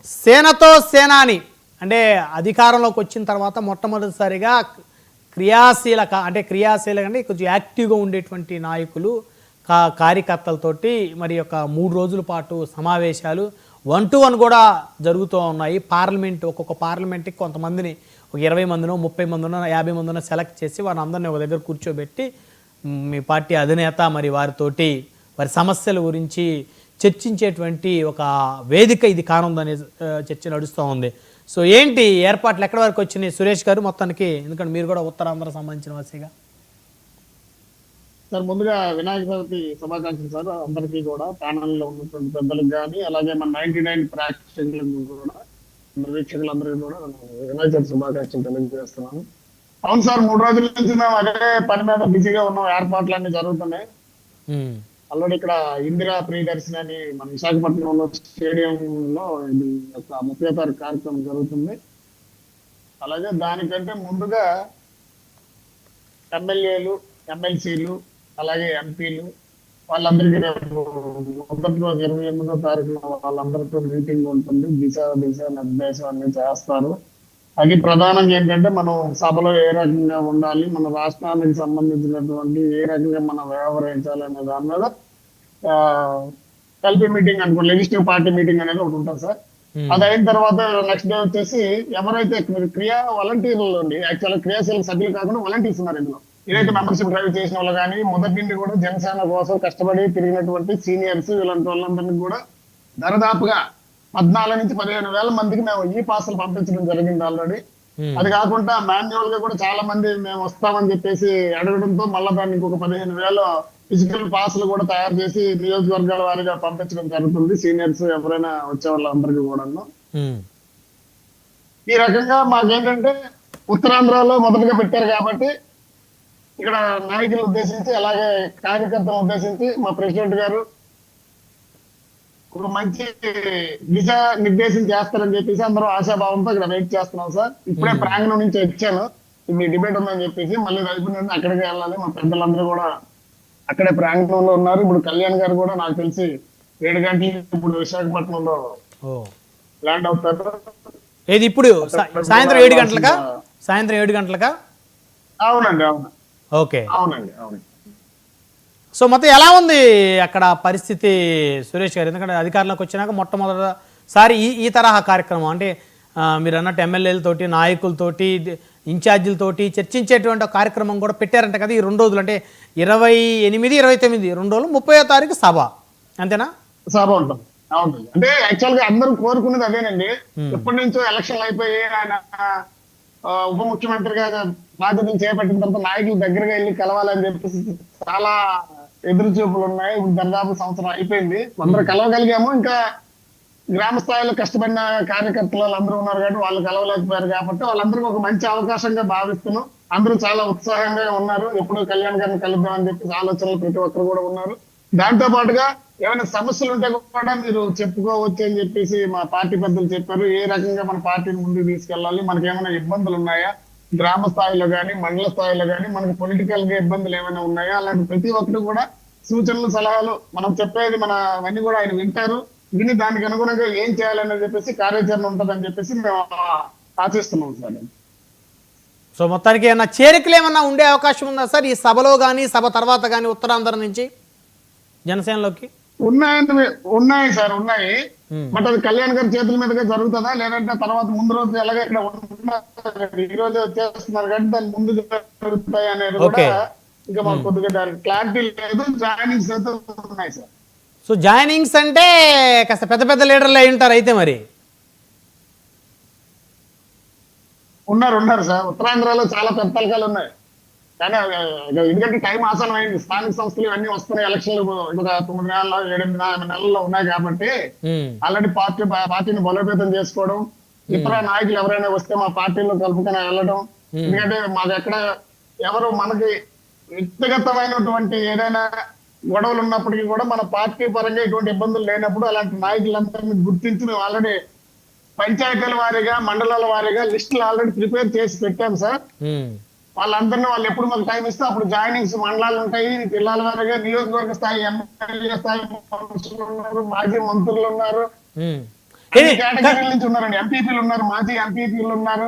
సేనతో సేనాని అంటే అధికారంలోకి వచ్చిన తర్వాత మొట్టమొదటిసారిగా క్రియాశీలక అంటే కొంచెం యాక్టివ్గా ఉండేటువంటి నాయకులు కార్యకర్తలతోటి మరి ఒక 3 రోజుల పాటు సమావేశాలు 1-to-1 కూడా జరుగుతూ ఉన్నాయి. ఒక్కొక్క పార్లమెంట్కి కొంతమందిని ఒక 20 మందినో 30 మందినో 50 మందినో సెలెక్ట్ చేసి వారిని అందరినీ ఒక దగ్గర కూర్చోబెట్టి మీ పార్టీ అధినేత మరి వారితోటి వారి సమస్యల గురించి చర్చించేటువంటి ఒక వేదిక ఇది కానుందనే చర్చ నడుస్తూ ఉంది. సో ఏంటి ఏర్పాట్లు ఎక్కడి వరకు వచ్చినాయి సురేష్ గారు మొత్తానికి? ఎందుకంటే మీరు కూడా ఉత్తరాంధ్ర సంబంధించిన వాసిగా. సార్ ముందుగా వినాయక చవితి శుభాకాంక్షలు సార్ అందరికీ కూడా, ప్యానల్లో ఉన్నటువంటి పెద్దలకు కానీ అలాగే మన 99 ప్రేక్షకులకు కూడా వీక్షకులందరికీ కూడా వినాయక చవితి శుభాకాంక్షలు తెలియజేస్తున్నాను. అవును సార్, 3 రోజుల నుంచి మేము అదే పని మీద బిజీగా ఉన్నాం. ఏర్పాట్లు అన్ని జరుగుతున్నాయి. ఆల్రెడీ ఇక్కడ ఇందిరా ప్రియదర్శిని అని మన విశాఖపట్నంలో స్టేడియంలో ఇది ఒక 30వ తారీఖు కార్యక్రమం జరుగుతుంది. అలాగే దానికంటే ముందుగా ఎమ్మెల్యేలు, ఎమ్మెల్సీలు అలాగే ఎంపీలు వాళ్ళందరికీ రేపు మొదటి రోజు 28వ తారీఖున వాళ్ళందరితో మీటింగ్ ఉంటుంది. దిశ నిర్దేశం అన్ని చేస్తారు. అది ప్రధానంగా ఏంటంటే మనం సభలో ఏ రకంగా ఉండాలి, మన రాష్ట్రానికి సంబంధించినటువంటి ఏ రకంగా మనం వ్యవహరించాలి అనే దాని మీద ఎల్పీ మీటింగ్ అనుకో, లెజిస్లేటివ్ పార్టీ మీటింగ్ అనేది ఒకటి ఉంటుంది సార్. అది అయిన తర్వాత నెక్స్ట్ డే వచ్చేసి ఎవరైతే వాలంటీర్లు ఉండి యాక్చువల్గా క్రియాశీలక సభ్యులు కాకుండా వాలంటీర్స్ ఉన్నారు ఇందులో, ఏదైతే మెంబర్షిప్ డ్రైవ్ చేసిన వాళ్ళు కానీ మొదటి నుండి కూడా జనసేన కోసం కష్టపడి తిరిగినటువంటి సీనియర్స్ ఇలాంటి వాళ్ళందరినీ కూడా దరిదాపుగా 14 నుంచి 15,000 మందికి మేము ఈ పాసులు పంపించడం జరిగింది ఆల్రెడీ. అది కాకుండా మాన్యువల్ గా కూడా చాలా మంది మేము వస్తామని చెప్పేసి అడగడంతో మళ్ళీ దాన్ని ఇంకొక 15,000 ఫిజికల్ పాసులు కూడా తయారు చేసి నియోజకవర్గాల వారిగా పంపించడం జరుగుతుంది. సీనియర్స్ ఎవరైనా వచ్చే వాళ్ళందరికీ కూడా ఈ రకంగా మాకేంటంటే ఉత్తరాంధ్రలో మొదటగా పెట్టారు కాబట్టి ఇక్కడ నాయకులను ఉద్దేశించి అలాగే కార్యకర్తలను ఉద్దేశించి మా ప్రెసిడెంట్ గారు ఒక మంచి దిశ నిర్దేశం చేస్తారని చెప్పేసి అందరూ ఆశాభావంతో ఇక్కడ వెయిట్ చేస్తున్నాం సార్. ఇప్పుడే ప్రాంగణం నుంచి వచ్చాను, మీ డిబేట్ ఉందని చెప్పేసి మళ్ళీ అయిపోయిందంటే అక్కడికి వెళ్ళాలి. మా పెద్దలందరూ కూడా అక్కడే ప్రాంగణంలో ఉన్నారు. ఇప్పుడు కళ్యాణ్ గారు కూడా నాకు తెలిసి 7 గంటలకి ఇప్పుడు విశాఖపట్నంలో ల్యాండ్ అవుతారు. ఏది ఇప్పుడు సాయంత్రం 7 గంటలకా? అవునండి, అవును. ఓకే, అవునండి, అవును. సో మొత్తం ఎలా ఉంది అక్కడ పరిస్థితి సురేష్ గారు? ఎందుకంటే అధికారంలోకి వచ్చినాక మొట్టమొదటిసారి ఈ తరహా కార్యక్రమం అంటే మీరు అన్నట్టు ఎమ్మెల్యేలతోటి, నాయకులతోటి, ఇన్ఛార్జీలతోటి చర్చించేటువంటి కార్యక్రమం కూడా పెట్టారంట కదా ఈ 2 రోజులు. అంటే 28, 29 2 రోజులు, 30వ తారీఖు సభ, అంతేనా? సభ ఉంటుంది. అవునండి, అంటే యాక్చువల్ గా అందరూ కోరుకునేది అదేనండి. ఎప్పటి నుంచో ఎలక్షన్లు అయిపోయి ఆయన ఉప ముఖ్యమంత్రిగా బాధ్యతలు చేపట్టిన తర్వాత నాయకుల దగ్గరగా వెళ్ళి కలవాలని చెప్పేసి చాలా ఎదురు చూపులు ఉన్నాయి. ఇప్పుడు దాదాపు సంవత్సరం అయిపోయింది. అందరూ కలవగలిగాము. ఇంకా గ్రామ స్థాయిలో కష్టపడిన కార్యకర్తలు వాళ్ళందరూ ఉన్నారు కాబట్టి వాళ్ళు కలవలేకపోయారు కాబట్టి వాళ్ళందరికీ ఒక మంచి అవకాశంగా భావిస్తున్నాం. అందరూ చాలా ఉత్సాహంగా ఉన్నారు. ఎప్పుడు కళ్యాణ్ గారిని కలుద్దామని చెప్పేసి ఆలోచనలు ప్రతి ఒక్కరు కూడా ఉన్నారు. దాంతో పాటుగా ఏమైనా సమస్యలు ఉంటే కూడా మీరు చెప్పుకోవచ్చు అని చెప్పేసి మా పార్టీ పెద్దలు చెప్పారు. ఏ రకంగా మన పార్టీని ముందుకు తీసుకెళ్ళాలి, మనకి ఏమైనా ఇబ్బందులు ఉన్నాయా గ్రామ స్థాయిలో కానీ మండల స్థాయిలో కానీ, మనకి పొలిటికల్ గా ఇబ్బందులు ఏమైనా ఉన్నాయా, అలాంటి ప్రతి ఒక్కరు కూడా సూచనలు సలహాలు మనం చెప్పేది అవన్నీ కూడా ఆయన వింటారు. విని దానికి అనుగుణంగా ఏం చేయాలని చెప్పేసి కార్యాచరణ ఉంటుందని చెప్పేసి మేము ఆశిస్తున్నాం సార్. సో మొత్తానికి ఏమన్నా చేరికలు ఏమన్నా ఉండే అవకాశం ఉందా సార్ ఈ సభలో కానీ సభ తర్వాత కానీ ఉత్తరాంధ్ర నుంచి జనసేనలోకి? ఉన్నాయి సార్, ఉన్నాయి. బట్ అది కళ్యాణ్ గారి చేతుల మీదుగా జరుగుతుందా లేదంటే తర్వాత ముందు రోజు ఎలాగే ఇక్కడ ఈ రోజు వచ్చేస్తున్నారు కాబట్టి దాని ముందు జరుగుతాయి అనేది కూడా ఇంకా మాకు కొద్దిగా దానికి క్లారిటీ లేదు. జాయినింగ్స్ అయితే ఉన్నాయి సార్. సో జాయినింగ్స్ అంటే కాస్త పెద్ద పెద్ద లీడర్లు అయి ఉంటారు అయితే మరి? ఉన్నారు సార్, ఉత్తరాంధ్రలో చాలా పెద్ద తలకాలు ఉన్నాయి. కానీ ఎందుకంటే టైం ఆసనం అయింది. స్థానిక సంస్థలు ఇవన్నీ వస్తున్నాయి. ఎలక్షన్లు ఒక 9 నెలల్లో 8 నెలల్లో ఉన్నాయి కాబట్టి ఆల్రెడీ పార్టీని బలోపేతం చేసుకోవడం, ఇతర నాయకులు ఎవరైనా వస్తే మా పార్టీలో కలుపుకొని వెళ్ళడం. ఎందుకంటే మాకు ఎక్కడ ఎవరు మనకి వ్యక్తిగతమైనటువంటి ఏదైనా గొడవలు ఉన్నప్పటికీ కూడా మన పార్టీ పరంగా ఎటువంటి ఇబ్బందులు లేనప్పుడు అలాంటి నాయకులందరినీ గుర్తించి మేము ఆల్రెడీ పంచాయతీల వారీగా మండలాల వారీగా లిస్టులు ఆల్రెడీ ప్రిపేర్ చేసి పెట్టాం సార్. వాళ్ళందరినీ వాళ్ళు ఎప్పుడు మాకు టైం ఇస్తే అప్పుడు జాయినింగ్స్ మండలాలు ఉంటాయి, జిల్లాల వారీగా నియోజకవర్గ స్థాయి ఎమ్మెల్యే స్థాయి మనుషులు ఉన్నారు, మాజీ మంత్రులు ఉన్నారు. అన్ని కేటగిరీల నుంచి ఉన్నారండి. ఎంపీపీలు ఉన్నారు, మాజీ ఎంపీపీలు ఉన్నారు,